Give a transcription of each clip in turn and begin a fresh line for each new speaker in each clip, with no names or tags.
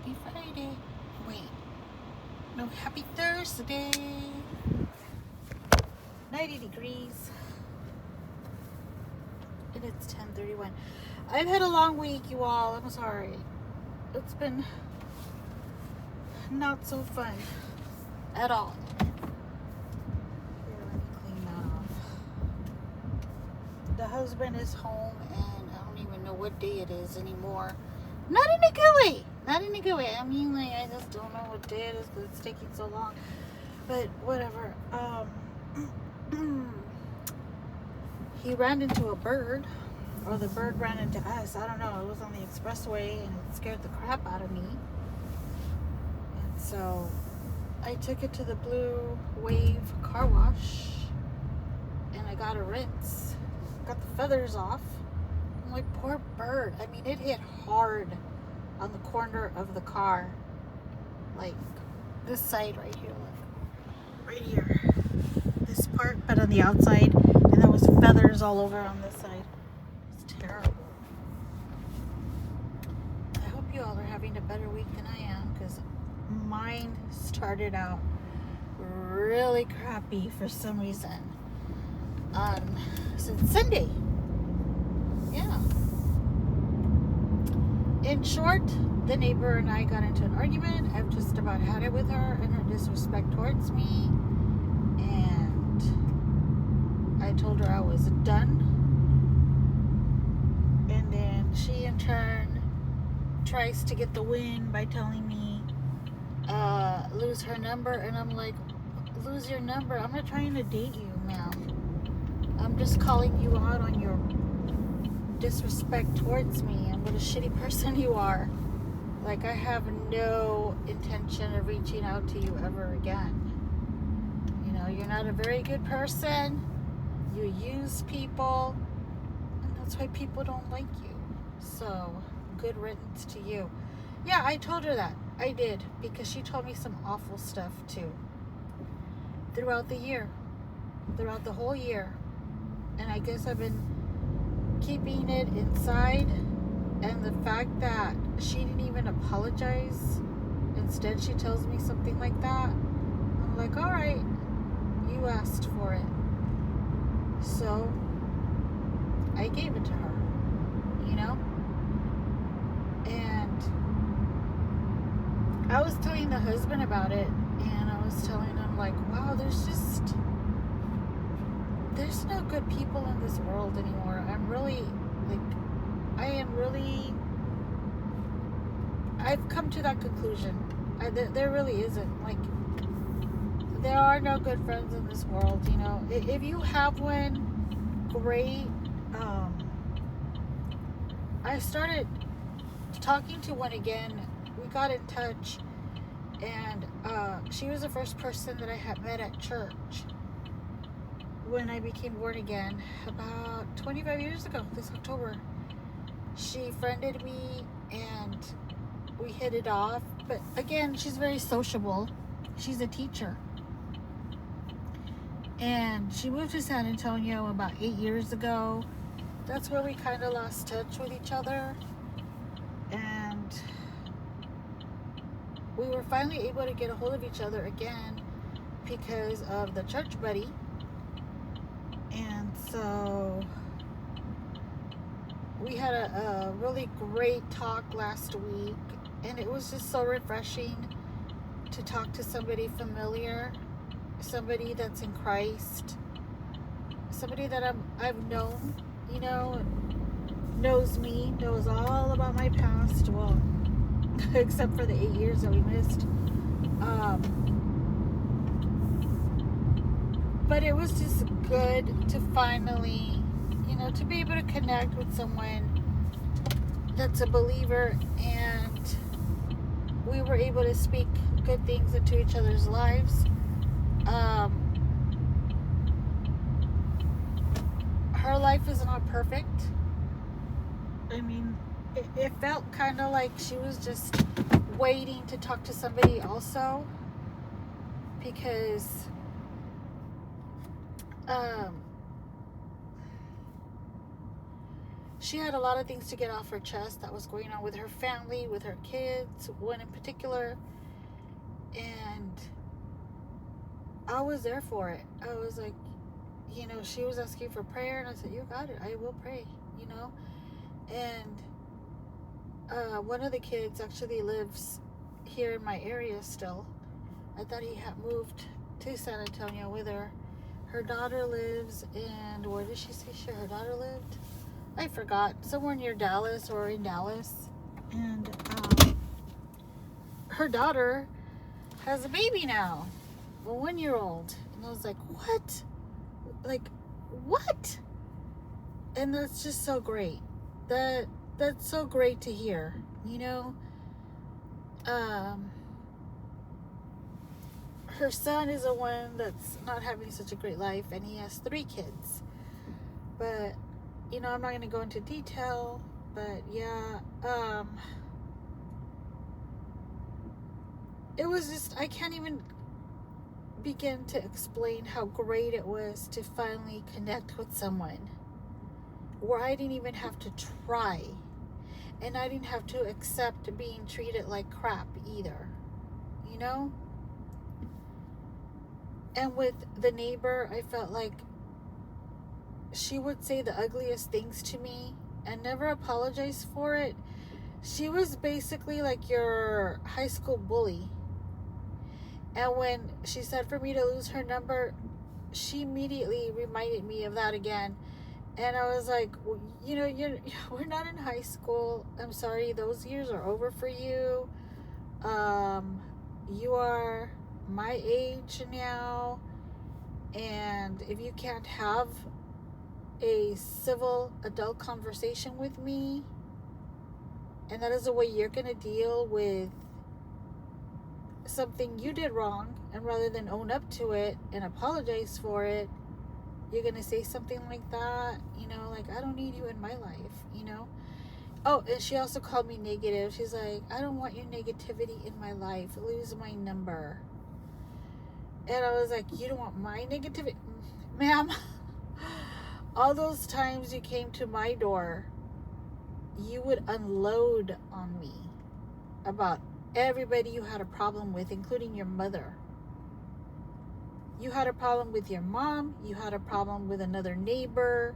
Happy Friday. Wait. No, happy Thursday. 90 degrees. And it's 10:31. I've had a long week, you all. I'm sorry. It's been not so fun at all. Here, let me clean that off. The husband is home, and I don't even know what day it is anymore. Not in a good way. Not in a good way. I mean, like, I just don't know what day it is because it's taking so long. But whatever. He ran into a bird, or the bird ran into us. I don't know. It was on the expressway, and it scared the crap out of me. And so I took it to the Blue Wave car wash, and I got a rinse. Got the feathers off. I'm like, poor bird. I mean, it hit hard on the corner of the car. Like, this side right here. Look. Right here. This part, but on the outside. And there was feathers all over on this side. It's terrible. I hope you all are having a better week than I am, because mine started out really crappy for some reason. Since Sunday. Yeah. In short, the neighbor and I got into an argument. I've just about had it with her and her disrespect towards me. And I told her I was done. And then she in turn tries to get the win by telling me lose her number. And I'm like, lose your number? I'm not trying to date you, ma'am. I'm just calling you out on your disrespect towards me and what a shitty person you are. Like, I have no intention of reaching out to you ever again. You know, you're not a very good person. You use people, and that's why people don't like you. So, good riddance to you. Yeah, I told her that. I did, because she told me some awful stuff too. Throughout the year. Throughout the whole year. And I guess I've been keeping it inside, and the fact that she didn't even apologize, instead she tells me something like that, I'm like, all right, you asked for it, so I gave it to her, you know. And I was telling the husband about it, and I was telling him, like, wow, there's no good people in this world anymore. I've come to that conclusion. There really isn't. Like, there are no good friends in this world, you know. If you have one, great. I started talking to one again. We got in touch, and she was the first person that I had met at church when I became born again about 25 years ago, this October. She friended me, and we hit it off. But again, she's very sociable. She's a teacher. And she moved to San Antonio about 8 years ago. That's where we kind of lost touch with each other. And we were finally able to get a hold of each other again because of the church buddy. And so we had a really great talk last week, and it was just so refreshing to talk to somebody familiar, somebody that's in Christ, somebody that I've known, you know, knows me, knows all about my past, well, except for the 8 years that we missed. But it was just good to finally, you know, to be able to connect with someone that's a believer, and we were able to speak good things into each other's lives. Her life is not perfect. I mean, it felt kind of like she was just waiting to talk to somebody also, because she had a lot of things to get off her chest that was going on with her family, with her kids, one in particular. And I was there for it. I was like, you know, she was asking for prayer, and I said, you got it, I will pray, you know. And one of the kids actually lives here in my area still. I thought he had moved to San Antonio with her. Her daughter lives in, where did she say her daughter lived? I forgot. Somewhere near Dallas or in Dallas. And her daughter has a baby now, a 1-year-old. And I was like, what? Like, what? And that's just so great. That's so great to hear, you know. Her son is the one that's not having such a great life, and he has 3 kids. But, you know, I'm not going to go into detail, but yeah, it was just, I can't even begin to explain how great it was to finally connect with someone where I didn't even have to try, and I didn't have to accept being treated like crap either, you know. And with the neighbor, I felt like she would say the ugliest things to me and never apologize for it. She was basically like your high school bully. And when she said for me to lose her number, she immediately reminded me of that again. And I was like, well, you know, we're not in high school. I'm sorry, those years are over for you. You are my age now, and if you can't have a civil adult conversation with me, and that is the way you're going to deal with something you did wrong, and rather than own up to it and apologize for it, you're going to say something like that, you know, like, I don't need you in my life, you know. Oh, and she also called me negative. She's like, I don't want your negativity in my life. Lose my number. And I was like, you don't want my negativity? Ma'am, all those times you came to my door, you would unload on me about everybody you had a problem with, including your mother. You had a problem with your mom. You had a problem with another neighbor.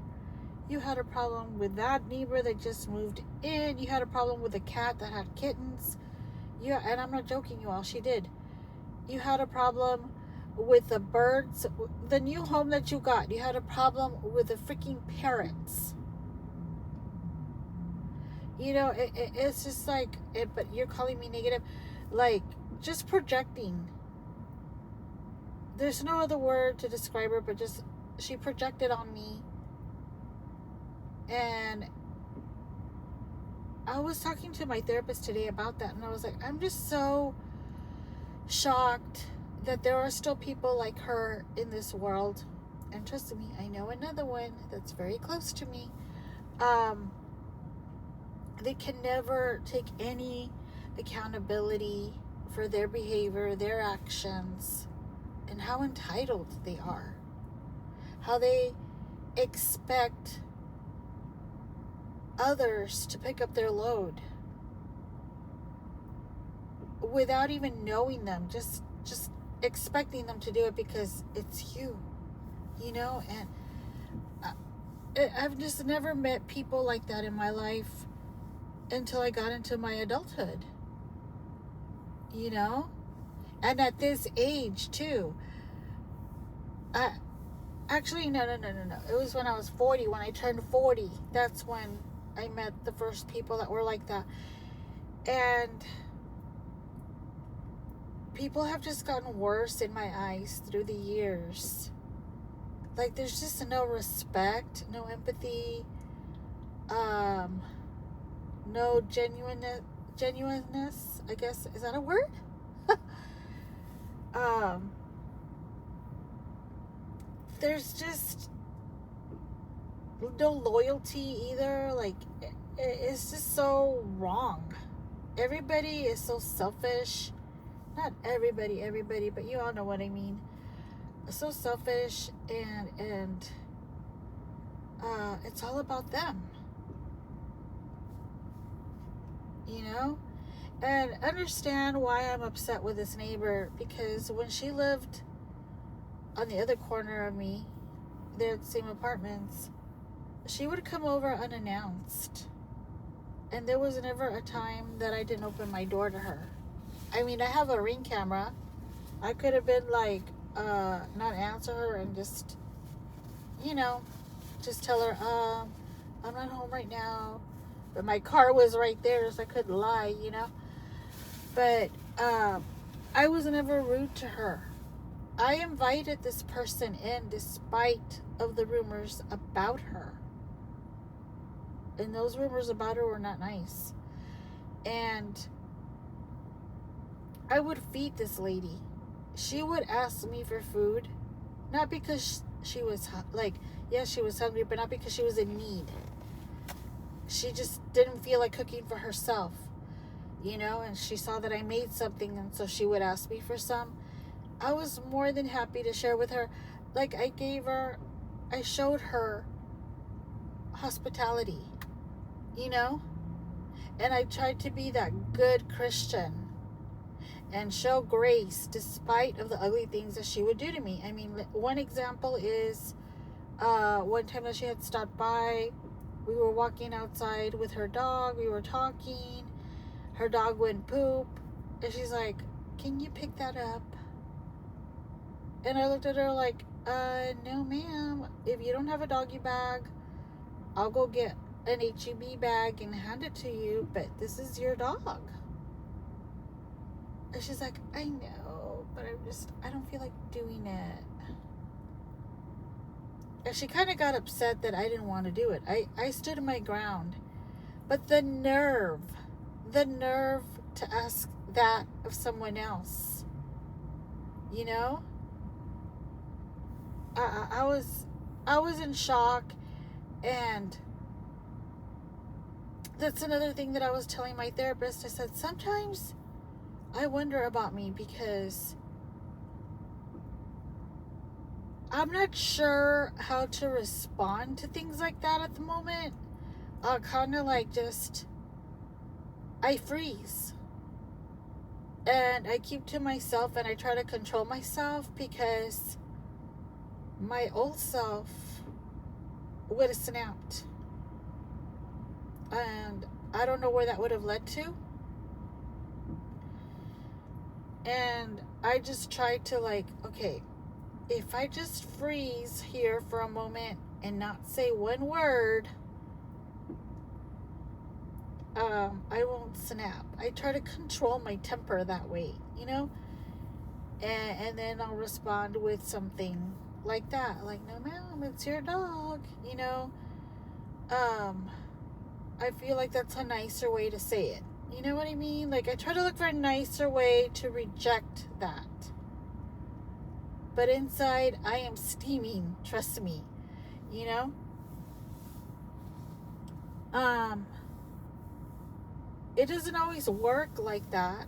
You had a problem with that neighbor that just moved in. You had a problem with a cat that had kittens. Yeah, and I'm not joking, you all. She did. You had a problem with the birds. The new home that you got, you had a problem with the freaking parrots. You know, it's just like, but you're calling me negative. Like, just projecting. There's no other word to describe her, but just, she projected on me. And I was talking to my therapist today about that, and I was like, I'm just so shocked that there are still people like her in this world. And trust me, I know another one that's very close to me. They can never take any accountability for their behavior, their actions, and how entitled they are. How they expect others to pick up their load without even knowing them, just expecting them to do it because it's you, you know. And I've just never met people like that in my life until I got into my adulthood, you know. And at this age too. Actually, no. It was when I was 40. When I turned 40, that's when I met the first people that were like that. And people have just gotten worse in my eyes through the years. Like, there's just no respect, no empathy, no genuineness, I guess. Is that a word? There's just no loyalty either. Like, it's just so wrong. Everybody is so selfish. Not everybody, but you all know what I mean. So selfish, and it's all about them. you know? And understand why I'm upset with this neighbor, because when she lived on the other corner of me, they're at the same apartments, she would come over unannounced. And there was never a time that I didn't open my door to her. I mean, I have a Ring camera. I could have been like, not answer her and just, you know, just tell her, I'm not home right now. But my car was right there, so I couldn't lie, you know. But I was never rude to her. I invited this person in despite of the rumors about her. And those rumors about her were not nice. And I would feed this lady. She would ask me for food, not because she was like, yes, she was hungry, but not because she was in need. She just didn't feel like cooking for herself, you know, and she saw that I made something, and so she would ask me for some. I was more than happy to share with her. Like, I showed her hospitality, you know, and I tried to be that good Christian and show grace despite of the ugly things that she would do to me. I mean, one example is one time that she had stopped by. We were walking outside with her dog. We were talking. Her dog went poop. And she's like, can you pick that up? And I looked at her like, no, ma'am. If you don't have a doggy bag, I'll go get an HEB bag and hand it to you. But this is your dog. And she's like, I know, but I don't feel like doing it. And she kind of got upset that I didn't want to do it. I stood my ground. But the nerve to ask that of someone else, you know? I was in shock. And that's another thing that I was telling my therapist. I said, sometimes I wonder about me, because I'm not sure how to respond to things like that at the moment. Kind of like I freeze. And I keep to myself, and I try to control myself, because my old self would have snapped. And I don't know where that would have led to. And I just tried to okay, if I just freeze here for a moment and not say one word, I won't snap. I try to control my temper that way, you know? And then I'll respond with something like that. Like, no, ma'am, it's your dog, you know? I feel like that's a nicer way to say it. You know what I mean? Like, I try to look for a nicer way to reject that. But inside, I am steaming. Trust me. You know? It doesn't always work like that.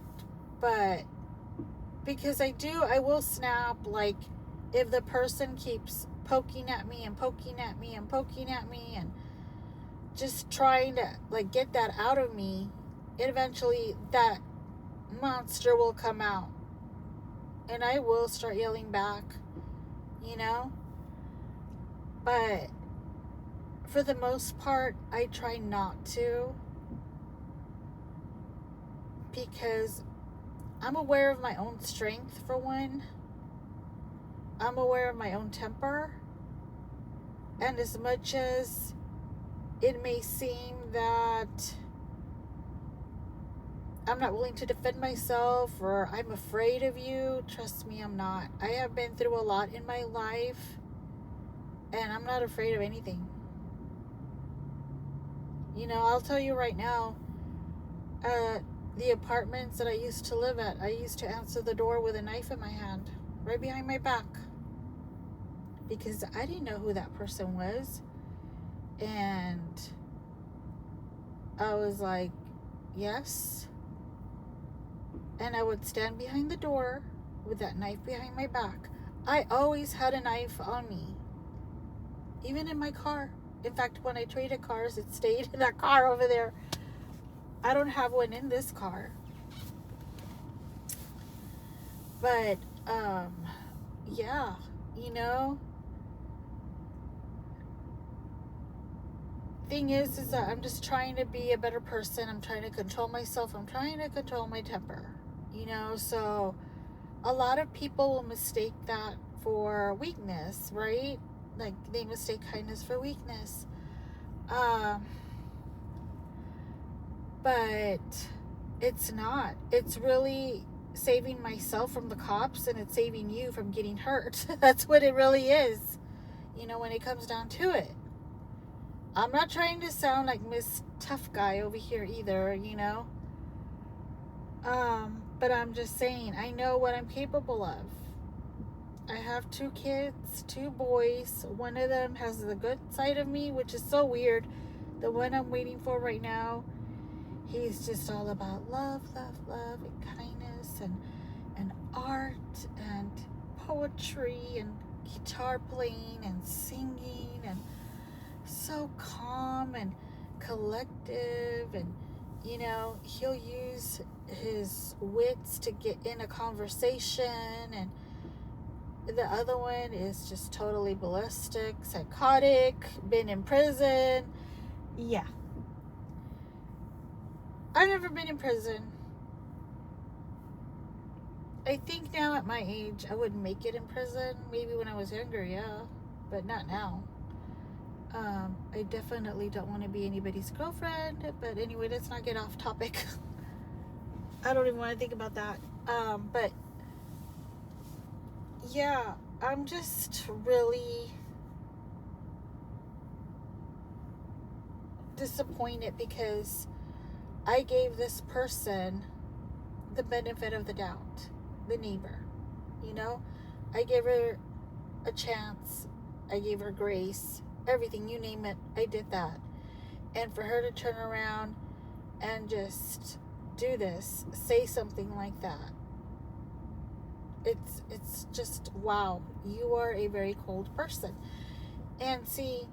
But because I will snap. Like, if the person keeps poking at me and poking at me and poking at me and just trying to get that out of me, eventually that monster will come out, and I will start yelling back, you know? But for the most part, I try not to, because I'm aware of my own strength, for one. I'm aware of my own temper. And as much as it may seem that I'm not willing to defend myself, or I'm afraid of you, trust me, I'm not. I have been through a lot in my life, and I'm not afraid of anything. You know, I'll tell you right now, the apartments that I used to live at, I used to answer the door with a knife in my hand, right behind my back, because I didn't know who that person was. And I was like, yes. And I would stand behind the door with that knife behind my back. I always had a knife on me, even in my car. In fact, when I traded cars, it stayed in that car over there. I don't have one in this car. But, yeah, you know, thing is that I'm just trying to be a better person. I'm trying to control myself. I'm trying to control my temper, you know, so a lot of people will mistake that for weakness, right? Like, they mistake kindness for weakness. But it's not. It's really saving myself from the cops, and it's saving you from getting hurt. That's what it really is, you know, when it comes down to it. I'm not trying to sound like Miss Tough Guy over here either, you know. But I'm just saying, I know what I'm capable of. I have 2 kids, 2 boys. One of them has the good side of me, which is so weird. The one I'm waiting for right now, he's just all about love, love, love, and kindness, and art, and poetry, and guitar playing, and singing, and so calm and collective, and, you know, he'll use his wits to get in a conversation, and the other one is just totally ballistic, psychotic, been in prison. Yeah. I've never been in prison. I think now at my age, I wouldn't make it in prison. Maybe when I was younger, yeah, but not now. I definitely don't want to be anybody's girlfriend, but anyway, let's not get off topic. I don't even want to think about that. But yeah, I'm just really disappointed because I gave this person the benefit of the doubt, the neighbor, you know. I gave her a chance, I gave her grace, everything, you name it, I did that. And for her to turn around and just do this, say something like that, it's just, wow, you are a very cold person. And see,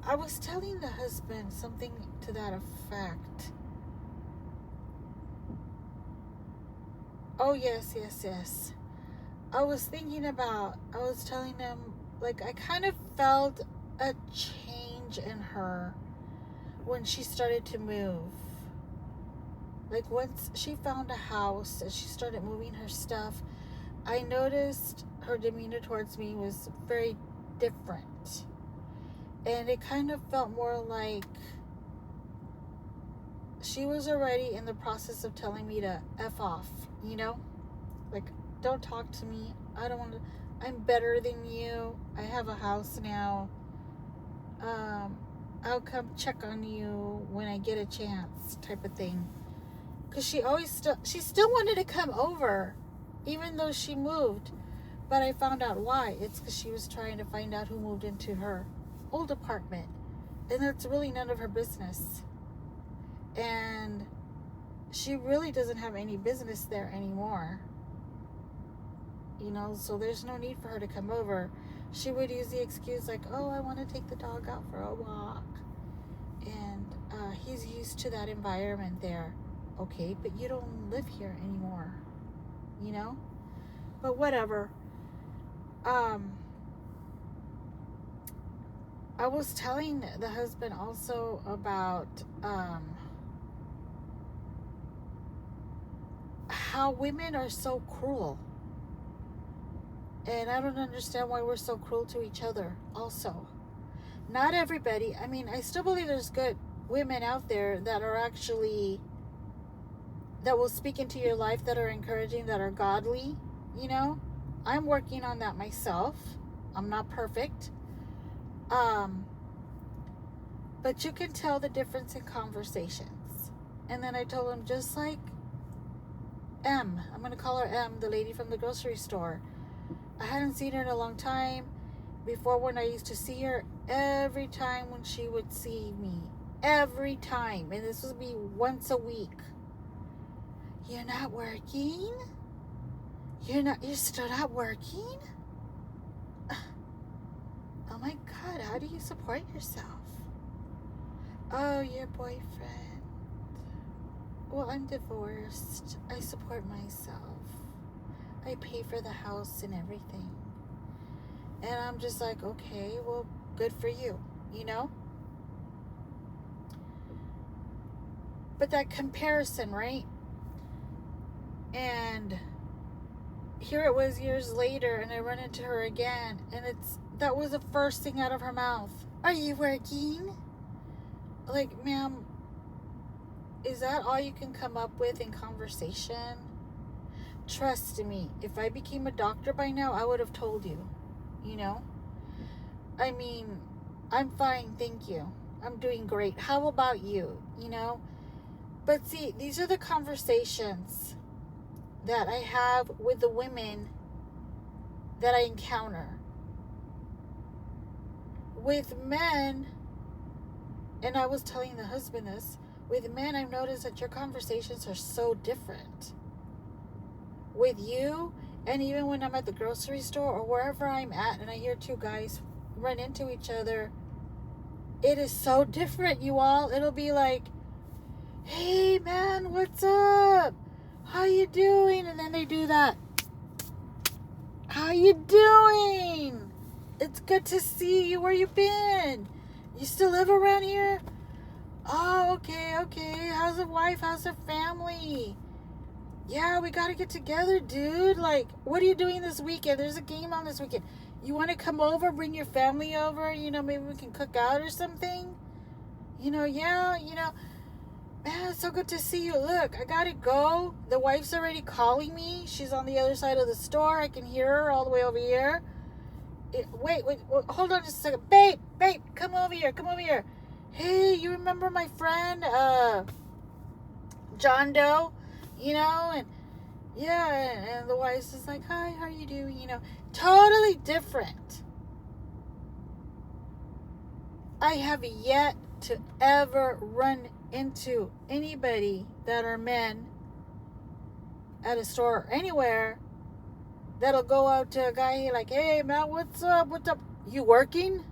I was telling the husband something to that effect. Oh, yes. I was telling him, like, I kind of felt a change in her when she started to move. Like, once she found a house and she started moving her stuff, I noticed her demeanor towards me was very different. And it kind of felt more like she was already in the process of telling me to F off, you know? Like, don't talk to me. I don't want to. I'm better than you. I have a house now. I'll come check on you when I get a chance, type of thing. Because she still wanted to come over, even though she moved. But I found out why. It's because she was trying to find out who moved into her old apartment. And that's really none of her business. And she really doesn't have any business there anymore. You know, so there's no need for her to come over. She would use the excuse like, oh, I want to take the dog out for a walk. And he's used to that environment there. Okay, but you don't live here anymore. You know? But whatever. I was telling the husband also about how women are so cruel. And I don't understand why we're so cruel to each other also. Not everybody. I mean, I still believe there's good women out there that are actually, that will speak into your life, that are encouraging, that are godly, you know? I'm working on that myself. I'm not perfect. But you can tell the difference in conversations. And then I told him, just like M, I'm going to call her M, the lady from the grocery store. I hadn't seen her in a long time. Before, when I used to see her, every time when she would see me, every time, and this would be once a week, You're not working? You're still not working? Oh my God, how do you support yourself? Oh, your boyfriend. Well, I'm divorced. I support myself. I pay for the house and everything. And I'm just like, okay, well, good for you, you know? But that comparison, right? And here it was years later, and I run into her again, and that was the first thing out of her mouth. Are you working? Like, ma'am, is that all you can come up with in conversation? Trust me, if I became a doctor by now, I would have told you, you know? I mean, I'm fine, thank you. I'm doing great. How about you, you know? But see, these are the conversations that I have with the women that I encounter. With men, and I was telling the husband this, with men, I've noticed that your conversations are so different. With you, and even when I'm at the grocery store or wherever I'm at and I hear two guys run into each other, it is so different, you all. It'll be like, hey man, what's up? How you doing? And then they do that. How you doing? It's good to see you. Where you been? You still live around here? Oh, okay. How's the wife? How's the family? Yeah, we gotta get together, dude. Like, what are you doing this weekend? There's a game on this weekend. You want to come over, bring your family over? You know, maybe we can cook out or something? You know, yeah, you know. Man, it's so good to see you. Look, I gotta go. The wife's already calling me. She's on the other side of the store. I can hear her all the way over here. Wait, hold on just a second. Babe, come over here. Hey, you remember my friend, John Doe? You know, and yeah, and the wife's just like, hi, how are you doing? You know, totally different. I have yet to ever run into anybody that are men at a store or anywhere that'll go out to a guy like, hey man, what's up? You working?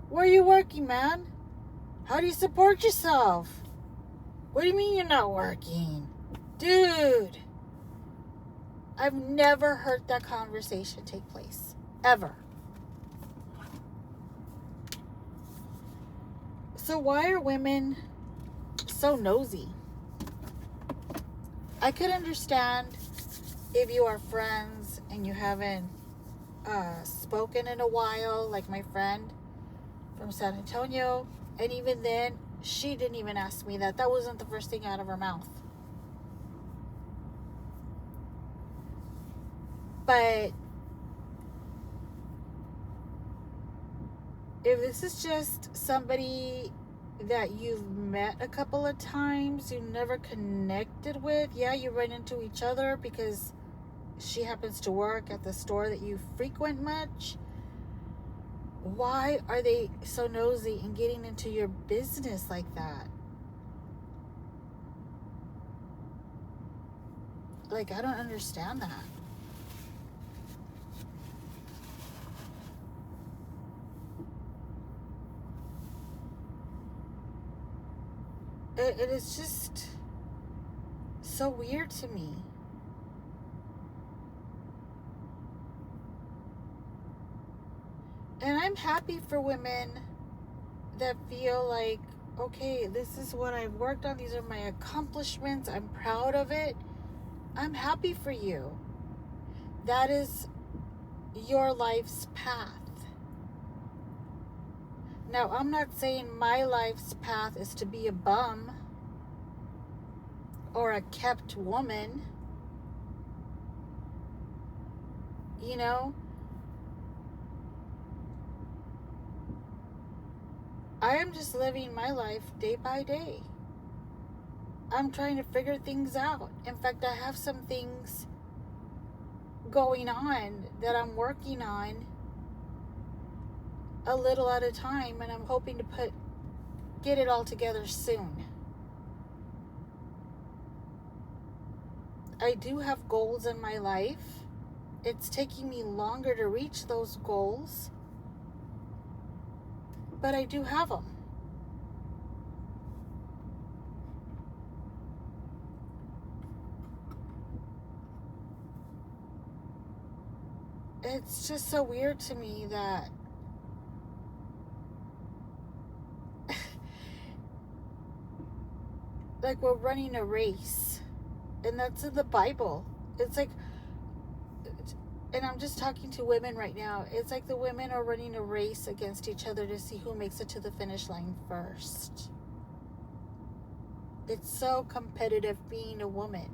Where are you working, man? How do you support yourself? What do you mean you're not working? Dude, I've never heard that conversation take place. Ever. So why are women so nosy? I could understand if you are friends and you haven't spoken in a while, like my friend from San Antonio, and even then, she didn't even ask me that. That wasn't the first thing out of her mouth. But if this is just somebody that you've met a couple of times, you never connected with, yeah, you run into each other because she happens to work at the store that you frequent much, why are they so nosy and getting into your business like that? Like, I don't understand that. It is just so weird to me. And I'm happy for women that feel like, okay, this is what I've worked on. These are my accomplishments. I'm proud of it. I'm happy for you. That is your life's path. Now, I'm not saying my life's path is to be a bum or a kept woman. You know? I am just living my life day by day. I'm trying to figure things out. In fact, I have some things going on that I'm working on a little at a time, and I'm hoping to get it all together soon. I do have goals in my life. It's taking me longer to reach those goals, but I do have them. It's just so weird to me that like we're running a race, and that's in the Bible. It's like, and I'm just talking to women right now, it's like the women are running a race against each other to see who makes it to the finish line first. It's so competitive being a woman.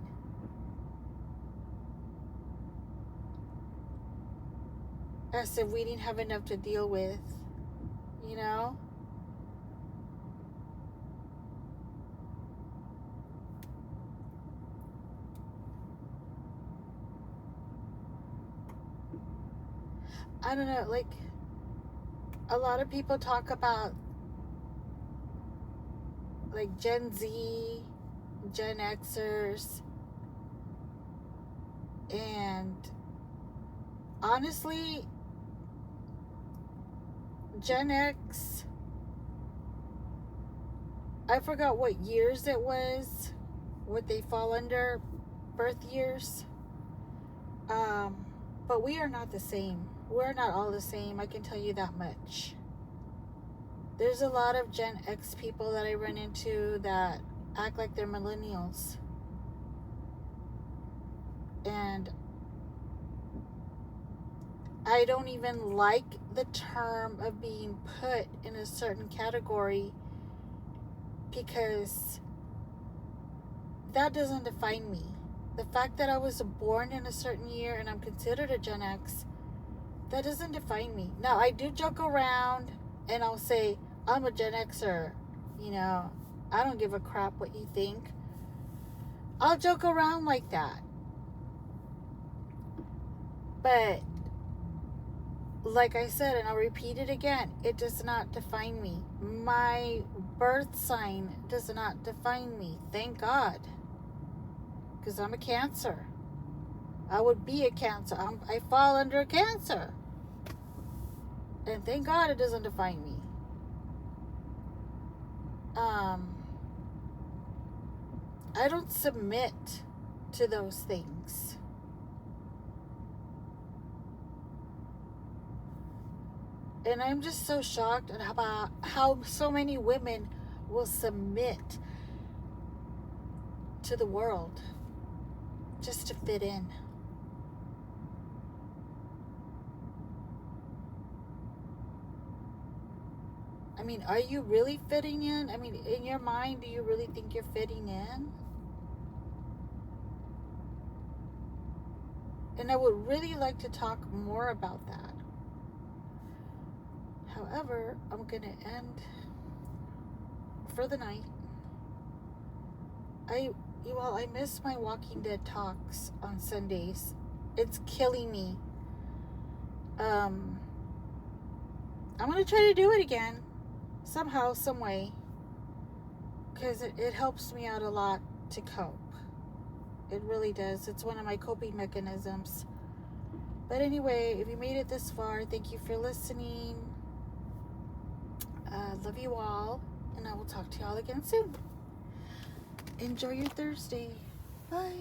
As if we didn't have enough to deal with, you know? I don't know, like, a lot of people talk about, like, Gen Z, Gen Xers, and honestly, Gen X, I forgot what years it was, what they fall under, birth years, but we are not the same. We're not all the same, I can tell you that much. There's a lot of Gen X people that I run into that act like they're millennials. And I don't even like the term of being put in a certain category, because that doesn't define me. The fact that I was born in a certain year and I'm considered a Gen X, that doesn't define me. Now, I do joke around and I'll say, I'm a Gen Xer. You know, I don't give a crap what you think. I'll joke around like that. But like I said, and I'll repeat it again, it does not define me. My birth sign does not define me. Thank God. Because I'm a Cancer. I would be a Cancer. I fall under a Cancer. And thank God it doesn't define me. I don't submit to those things. And I'm just so shocked about how so many women will submit to the world just to fit in. I mean, are you really fitting in? I mean, in your mind, do you really think you're fitting in? And I would really like to talk more about that. However, I'm going to end for the night. I miss my Walking Dead talks on Sundays. It's killing me. I'm going to try to do it again. Somehow, some way. Because it helps me out a lot to cope. It really does. It's one of my coping mechanisms. But anyway, if you made it this far, thank you for listening. Love you all. And I will talk to y'all again soon. Enjoy your Thursday. Bye.